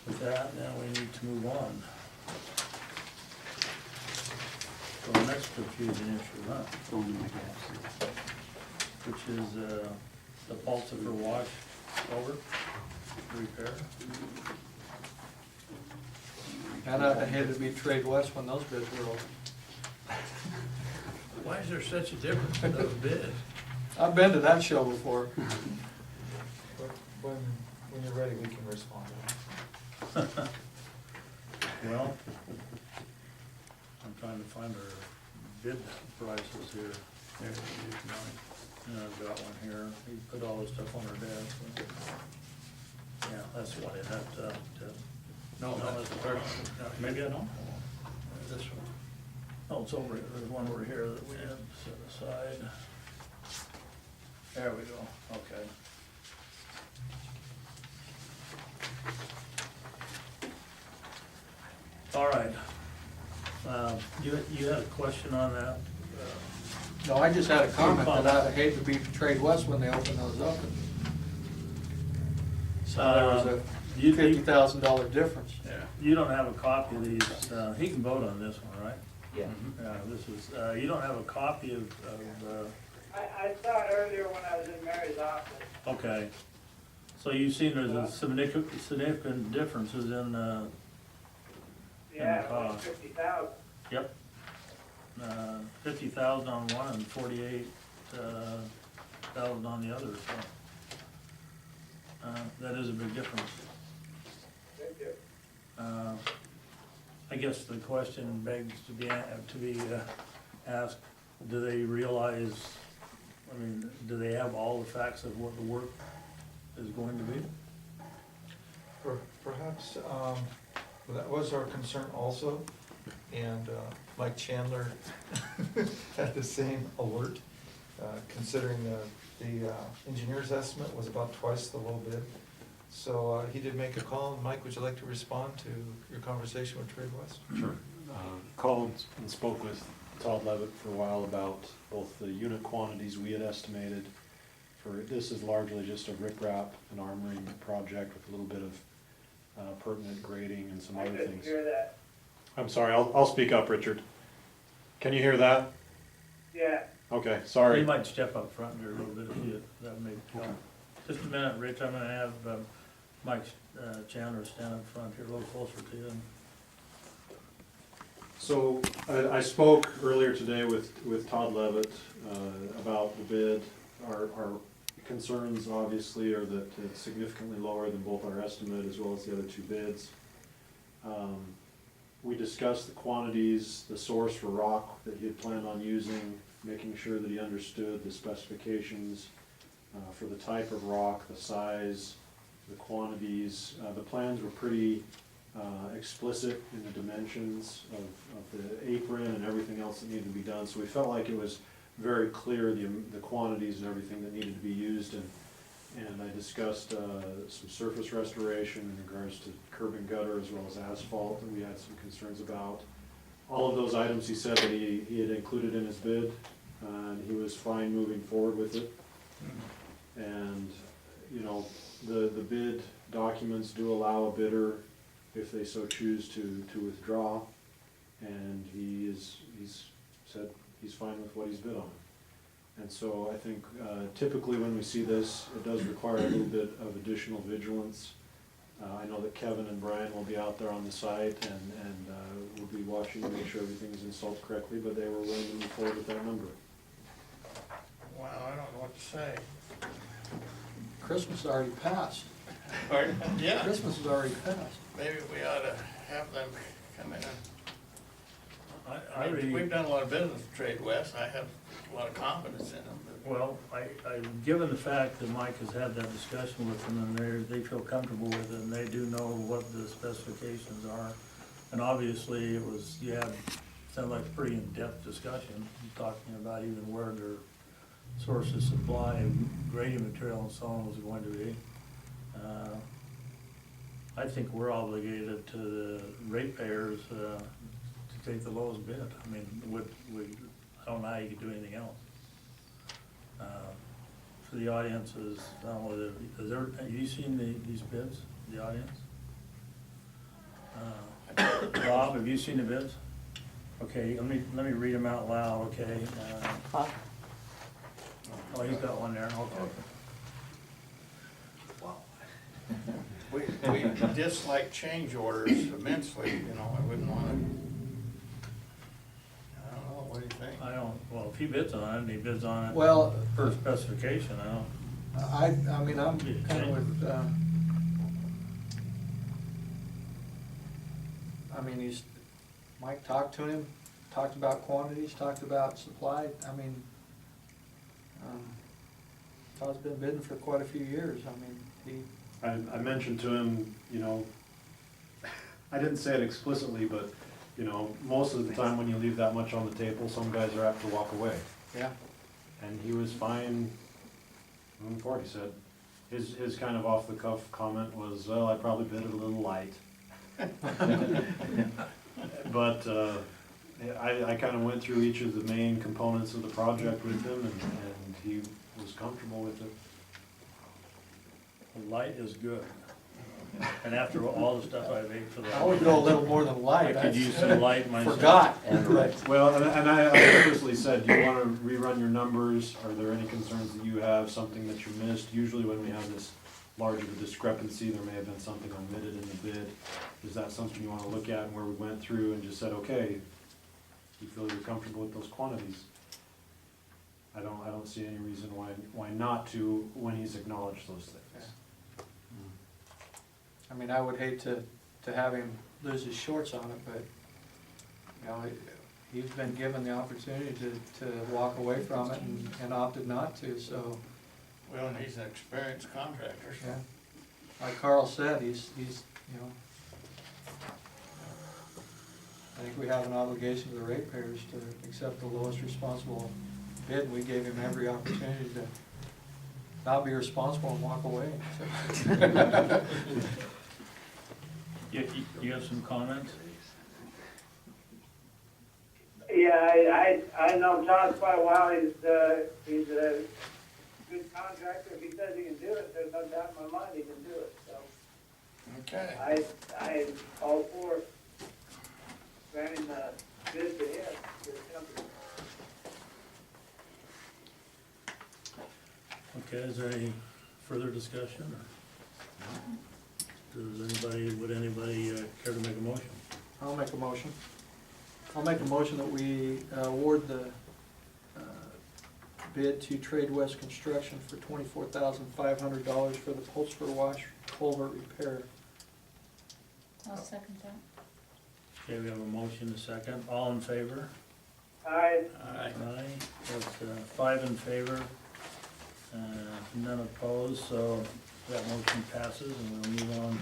With that, now we need to move on. So the next confusing issue, huh? Which is the Pulsifer wash over repair. And I had to be Trade West when those bids were open. Why is there such a difference in those bids? I've been to that show before. When you're ready, we can respond to that. Well, I'm trying to find our bid prices here. There, yeah, I've got one here. He put all this stuff on our desk. Yeah, that's what it had to. No, that's the first. Maybe I don't. This one. Oh, it's over here. There's one over here that we had set aside. There we go. Okay. All right. You had a question on that? No, I just had a comment that I'd hate to be Trade West when they open those up. So there was a $50,000 difference. Yeah. You don't have a copy of these, he can vote on this one, right? Yeah. Yeah, this is, you don't have a copy of, I saw it earlier when I was in Mary's office. okay. So you've seen there's a significant differences in Yeah, cost. like 50,000. Yep. 50,000 on one and 48,000 on the other, so. That is a big difference. Thank you. I guess the question begs to be asked, do they realize, I mean, do they have all the facts of what the work is going to be? Perhaps, that was our concern also, and Mike Chandler had the same alert, considering the engineer's estimate was about twice the low bid. So he did make a call. Mike, would you like to respond to your conversation with Trade West? Sure. Called and spoke with Todd Levitt for a while about both the unit quantities we had estimated. This is largely just a riprap and armoring project with a little bit of pertinent grading and some I other couldn't things. hear that. I'm sorry, I'll speak up, Richard. Can you hear that? Yeah. Okay, sorry. You might step up front here a little bit if you, that may help. Just a minute, Rich, I'm gonna have Mike Chandler stand up front here a little closer to you. So I spoke earlier today with Todd Levitt about the bid. Our concerns obviously are that it's significantly lower than both our estimate as well as the other two bids. We discussed the quantities, the source for rock that he had planned on using, making sure that he understood the specifications for the type of rock, the size, the quantities. The plans were pretty explicit in the dimensions of the apron and everything else that needed to be done. So we felt like it was very clear the quantities and everything that needed to be used. And I discussed some surface restoration in regards to curb and gutter as well as asphalt that we had some concerns about. All of those items he said that he had included in his bid, and he was fine moving forward with it. And, you know, the bid documents do allow a bidder, if they so choose, to withdraw. And he's said he's fine with what he's bid on. And so I think typically when we see this, it does require a little bit of additional vigilance. I know that Kevin and Brian will be out there on the site and we'll be watching to make sure everything is installed correctly, but they were willing to move forward with that number. Wow, I don't know what to say. Christmas already passed. Pardon? Yeah, Christmas is already passed. maybe we ought to have them come in. I really, We've done a lot of business with Trade West, I have a lot of confidence in them. well, given the fact that Mike has had that discussion with them and they feel comfortable with it and they do know what the specifications are. And obviously sounded like a pretty in-depth discussion, talking about even where their source of supply of grading material and so on was going to be. I think we're obligated to the ratepayers to take the lowest bid. I mean, I don't know how you could do anything else. For the audiences, I don't know whether, have you seen these bids, the audience? Bob, have you seen the bids? Okay, let me read them out loud, okay? Oh, he's got one there, okay. We dislike change orders immensely, you know, I wouldn't wanna. I don't know, what do you think? I don't, well, if he bids on it, and he bids on it Well, per specification, I don't. I mean, I'm kind of with, I mean, Mike talked to him, talked about quantities, talked about supply, I mean, Todd's been bidding for quite a few years, I mean, I mentioned to him, you know, I didn't say it explicitly, but, you know, most of the time when you leave that much on the table, some guys are apt to walk away. yeah, And he was fine moving forward, he said. His kind of off the cuff comment was, well, I probably bid it a little light. But, I kind of went through each of the main components of the project with him, and he was comfortable with it. Light is good. And after all the stuff I've ate for the. I would go a little more than light. I could use some light myself. Forgot. Well, and I purposely said, do you want to rerun your numbers? Are there any concerns that you have, something that you missed? Usually when we have this large of a discrepancy, there may have been something omitted in the bid. Is that something you want to look at, and where we went through and just said, okay, you feel you're comfortable with those quantities? I don't see any reason why not to, when he's acknowledged those things. I mean, I would hate to have him lose his shorts on it, but, you know, he's been given the opportunity to walk away from it and opted not to, so, Well, and he's an experienced contractor, so. yeah. Like Carl said, he's, you know, I think we have an obligation to the ratepayers to accept the lowest responsible bid, and we gave him every opportunity to not be responsible and walk away, so. You have some comments? Yeah, I know Todd quite well. He's a good contractor. If he says he can do it, there's no doubt in my mind he can do it, so. Okay. I all for granting the bid to him, to the company. Okay, is there any further discussion? Would anybody care to make a motion? I'll make a motion. I'll make a motion that we award the bid to Trade West Construction for $24,500 for the Pulsfer Wash culvert repair. I'll second that. Okay, we have a motion, a second. All in favor? Aye. Aye. That's 5 in favor, none opposed, so that motion passes, and we'll move on